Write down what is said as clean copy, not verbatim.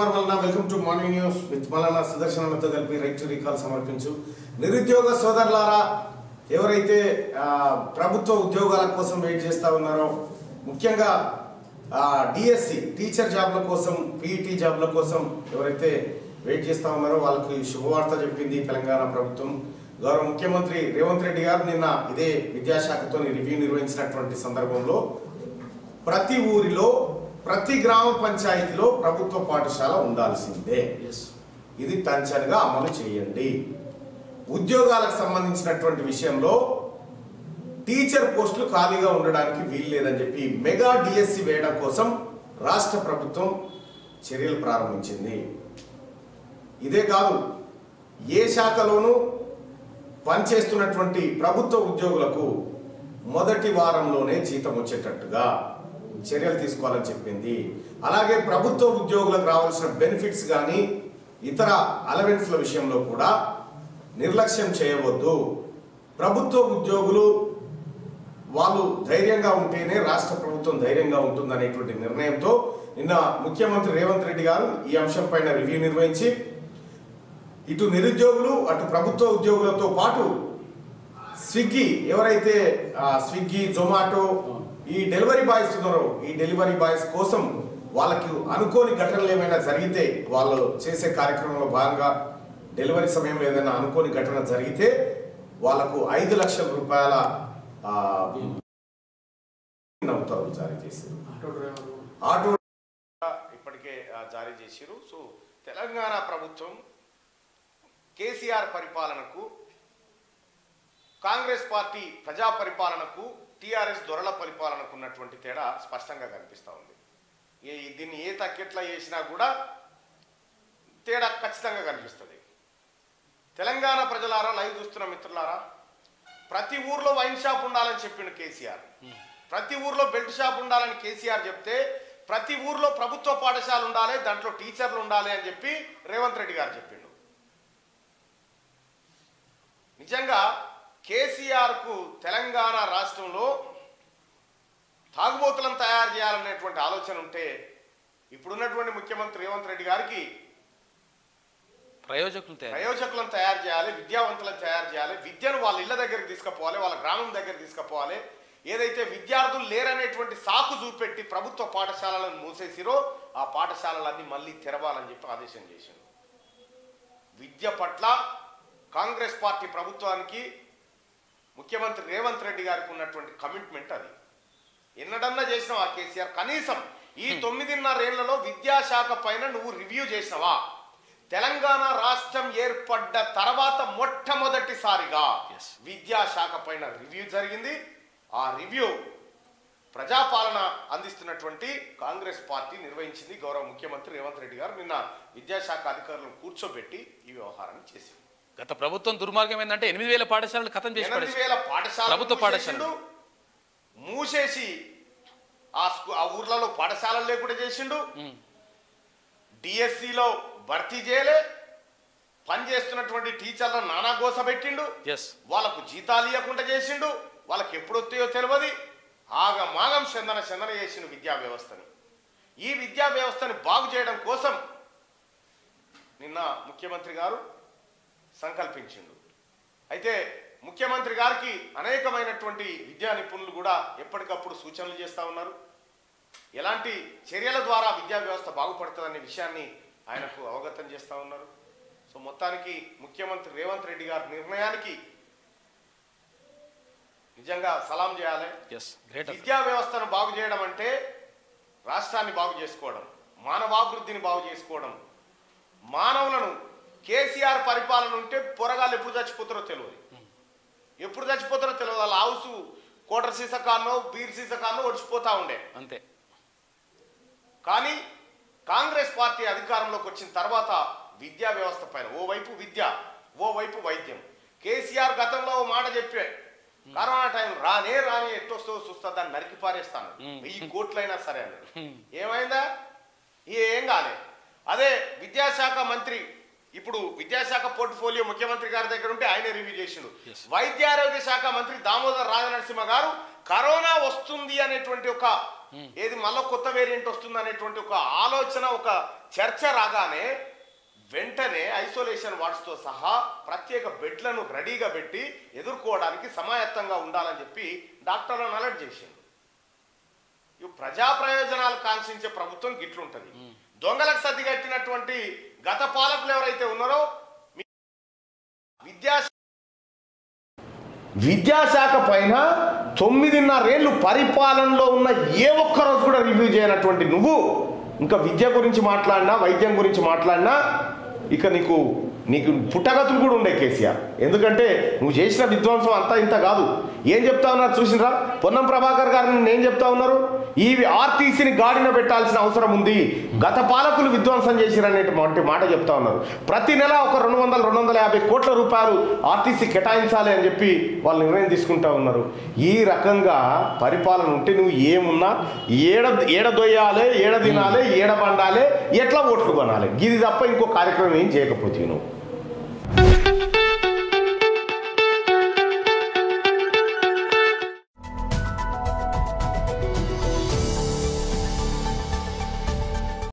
Kumar Mallanna welcome to morning news with Mallanna సుదర్శనతో కలిపి right to recall సమర్పించు. నిరుద్యోగ సోదరులారా, ఎవరైతే ప్రభుత్వ ఉద్యోగాల కోసం వెయిట్ చేస్తూ ఉన్నారో, ముఖ్యంగా డిఎస్సి టీచర్ జాబ్ల కోసం, పీఈటీ జాబ్ల కోసం ఎవరైతే వెయిట్ చేస్తూ ఉన్నారో వాళ్ళకి శుభవార్త చెప్పింది తెలంగాణ ప్రభుత్వం. గౌరవ ముఖ్యమంత్రి రేవంత్ రెడ్డి గారు నిన్న ఇదే విద్యాశాఖతో రివ్యూ నిర్వహించినటువంటి సందర్భంలో ప్రతి ఊరిలో, ప్రతి గ్రామ పంచాయతీలో ప్రభుత్వ పాఠశాల ఉండాల్సిందే, ఇది టంచన్గా అమలు చేయండి. ఉద్యోగాలకు సంబంధించినటువంటి విషయంలో టీచర్ పోస్టులు ఖాళీగా ఉండడానికి వీలు లేదని చెప్పి మెగా డిఎస్సి వేయడం కోసం రాష్ట్ర ప్రభుత్వం చర్యలు ప్రారంభించింది. ఇదే కాదు, ఏ శాఖలోనూ పనిచేస్తున్నటువంటి ప్రభుత్వ ఉద్యోగులకు మొదటి వారంలోనే జీతం వచ్చేటట్టుగా చర్యలు తీసుకోవాలని చెప్పింది. అలాగే ప్రభుత్వ ఉద్యోగులకు రావాల్సిన బెనిఫిట్స్ కానీ ఇతర అలవెన్స్ల విషయంలో కూడా నిర్లక్ష్యం చేయవద్దు. ప్రభుత్వ ఉద్యోగులు వాళ్ళు ధైర్యంగా ఉంటేనే రాష్ట్ర ప్రభుత్వం ధైర్యంగా ఉంటుందనేటువంటి నిర్ణయంతో నిన్న ముఖ్యమంత్రి రేవంత్ రెడ్డి గారు ఈ అంశం పైన రివ్యూ నిర్వహించి ఇటు నిరుద్యోగులు, అటు ప్రభుత్వ ఉద్యోగులతో పాటు స్విగ్గీ, ఎవరైతే స్విగ్గీ, జొమాటో ఈ డెలివరీ బాయ్స్ ఉన్నారో, ఈ డెలివరీ బాయ్స్ కోసం వాళ్ళకి అనుకోని ఘటనలు ఏమైనా జరిగితే, వాళ్ళు చేసే కార్యక్రమంలో భాగంగా డెలివరీ సమయంలో ఏదైనా అనుకోని ఘటన జరిగితే వాళ్ళకు 5 లక్షల రూపాయల ఉత్తర్వులు జారీ చేశారు. ఆటో ఇప్పటికే జారీ చేశారు. సో తెలంగాణ ప్రభుత్వం కేసీఆర్ పరిపాలనకు, కాంగ్రెస్ పార్టీ ప్రజా పరిపాలనకు, టీఆర్ఎస్ దొరల పరిపాలనకు ఉన్నటువంటి తేడా స్పష్టంగా కనిపిస్తూ ఉంది. దీన్ని ఏ తక్కెట్లా చేసినా కూడా తేడా ఖచ్చితంగా కనిపిస్తుంది. తెలంగాణ ప్రజలారా, లైవ్ చూస్తున్న మిత్రులారా, ప్రతి ఊర్లో వైన్ షాప్ ఉండాలని చెప్పిండు కేసీఆర్. ప్రతి ఊర్లో బెల్ట్ షాప్ ఉండాలని కేసీఆర్ చెప్తే, ప్రతి ఊర్లో ప్రభుత్వ పాఠశాల ఉండాలి, దాంట్లో టీచర్లు ఉండాలి అని చెప్పి రేవంత్ రెడ్డి గారు చెప్పిండు. నిజంగా కేసీఆర్కు తెలంగాణ రాష్ట్రంలో తాగుబోతులను తయారు చేయాలనేటువంటి ఆలోచన ఉంటే, ఇప్పుడున్నటువంటి ముఖ్యమంత్రి రేవంత్ రెడ్డి గారికి ప్రయోజకులను తయారు చేయాలి, విద్యావంతులను తయారు చేయాలి, విద్యను వాళ్ళ ఇళ్ల దగ్గరికి తీసుకుపోవాలి, వాళ్ళ గ్రామం దగ్గర తీసుకుపోవాలి. ఏదైతే విద్యార్థులు లేరనేటువంటి సాకు చూపెట్టి ప్రభుత్వ పాఠశాలలను మూసేసిరో ఆ పాఠశాలలన్నీ మళ్ళీ తెరవాలని చెప్పి ఆదేశం చేసింది. విద్య పట్ల కాంగ్రెస్ పార్టీ ప్రభుత్వానికి, ముఖ్యమంత్రి రేవంత్ రెడ్డి గారికి ఉన్నటువంటి కమిట్మెంట్ అది. ఎన్నడన్నా చేసినావా కేసీఆర్? కనీసం ఈ 9.5 ఏళ్లలో విద్యాశాఖ పైన నువ్వు రివ్యూ చేసినావా? తెలంగాణ రాష్ట్రం ఏర్పడ్డ తర్వాత మొట్టమొదటిసారిగా విద్యాశాఖ పైన రివ్యూ జరిగింది. ఆ రివ్యూ ప్రజాపాలన అందిస్తున్నటువంటి కాంగ్రెస్ పార్టీ నిర్వహించింది. గౌరవ ముఖ్యమంత్రి రేవంత్ రెడ్డి గారు నిన్న విద్యాశాఖ అధికారులను కూర్చోబెట్టి ఈ వ్యవహారాన్ని చేసింది. గత ప్రభుత్వం దుర్మార్గం ఏంటంటే 8,000 పాఠశాలలు ఖతం చేసి 8,000 ప్రభుత్వ పాఠశాలలు మూసేసి ఆ ఊర్లలో పాఠశాలలు లేకుండా చేసిండు. డిఎస్సిలో భర్తీ చేయలే, పనిచేస్తున్నటువంటి టీచర్లను నానా గోస పెట్టిండు, వాళ్ళకు జీతాలు ఇవ్వకుండా చేసిండు, వాళ్ళకి ఎప్పుడు వస్తాయో తెలియదు. ఆగమాగం చందన చేసిండు విద్యా వ్యవస్థని. ఈ విద్యా వ్యవస్థని బాగు చేయడం కోసం నిన్న ముఖ్యమంత్రి గారు సంకల్పించిండు. అయితే ముఖ్యమంత్రి గారికి అనేకమైనటువంటి విద్యా నిపుణులు కూడా ఎప్పటికప్పుడు సూచనలు చేస్తూ ఉన్నారు. ఎలాంటి చర్యల ద్వారా విద్యా వ్యవస్థ బాగుపడుతుందనే విషయాన్ని ఆయనకు అవగతం చేస్తూ ఉన్నారు. సో మొత్తానికి ముఖ్యమంత్రి రేవంత్ రెడ్డి గారి నిర్ణయానికి నిజంగా సలాం చేయాలి. విద్యా వ్యవస్థను బాగు చేయడం అంటే రాష్ట్రాన్ని బాగు చేసుకోవడం, మానవాభివృద్ధిని బాగు చేసుకోవడం. మానవులను కేసీఆర్ పరిపాలన ఉంటే పొరగాళ్ళు ఎప్పుడు చచ్చిపోతారో తెలియదు, వాళ్ళ హౌస్ కోటర్ సీసకాన్నో బీర్ సీసకాన్నో ఒడిచిపోతా ఉండే అంతే. కానీ కాంగ్రెస్ పార్టీ అధికారంలోకి వచ్చిన తర్వాత విద్యా వ్యవస్థ పైన ఓవైపు విద్య, ఓవైపు వైద్యం. కేసీఆర్ గతంలో ఓ మాట చెప్పే, కరోనా టైం రానే ఎట్టొస్తో చూస్తా దాన్ని నరికి పారేస్తాను, 1000 కోట్లైనా సరే అని. ఏమైందా? ఏం కాలే. అదే విద్యాశాఖ మంత్రి, ఇప్పుడు విద్యాశాఖ పోర్ట్ఫోలియో ముఖ్యమంత్రి గారి దగ్గర ఉంటే ఆయన రివ్యూ చేసిండు. వైద్యారోగ్య శాఖ మంత్రి దామోదర్ రాజనరసింహ గారు కరోనా వస్తుంది అనేటువంటి ఒక ఏది మళ్ళీ కొత్త వేరియంట్ వస్తుంది అనేటువంటి ఒక ఆలోచన, ఒక చర్చ రాగానే వెంటనే ఐసోలేషన్ వార్డ్స్తో సహా ప్రత్యేక బెడ్లను రెడీగా పెట్టి ఎదుర్కోవడానికి సమాయత్తంగా ఉండాలని చెప్పి డాక్టర్లను అలర్ట్ చేసింది. ఇవి ప్రజా ప్రయోజనాలు కాంక్షించే ప్రభుత్వం గిట్లుంటది. దొంగలకు సర్ది కట్టినటువంటి గత పాలకులు ఎవరైతే ఉన్నారో విద్యాశాఖ పైన 9.5 ఏళ్ళు పరిపాలనలో ఉన్న ఏ ఒక్కరోజు కూడా రివ్యూ చేయనటువంటి నువ్వు ఇంకా విద్య గురించి మాట్లాడినా, వైద్యం గురించి మాట్లాడినా ఇక నీకు పుట్టగతులు కూడా ఉండే కేసీఆర్. ఎందుకంటే నువ్వు చేసిన విధ్వంసం అంతా ఇంత కాదు. ఏం చెప్తా ఉన్నారు చూసినరా? పొన్నం ప్రభాకర్ గారిని ఏం చెప్తా ఉన్నారు? ఈ ఆర్టీసీని గాడిన పెట్టాల్సిన అవసరం ఉంది, గత పాలకులు విధ్వంసం చేసిరనేటువంటి మాట చెప్తా ఉన్నారు. ప్రతి నెల ఒక 200-250 కోట్ల రూపాయలు ఆర్టీసీ కేటాయించాలి అని చెప్పి వాళ్ళు నిర్ణయం తీసుకుంటా ఉన్నారు. ఈ రకంగా పరిపాలన ఉంటే నువ్వు ఏమున్నా ఏడ దొయ్యాలి, ఏడ తినాలి, ఏడ పండాలి, ఎట్లా ఓట్లు కొనాలి, ఇది తప్ప ఇంకో కార్యక్రమం ఏం చేయకపోతే నువ్వు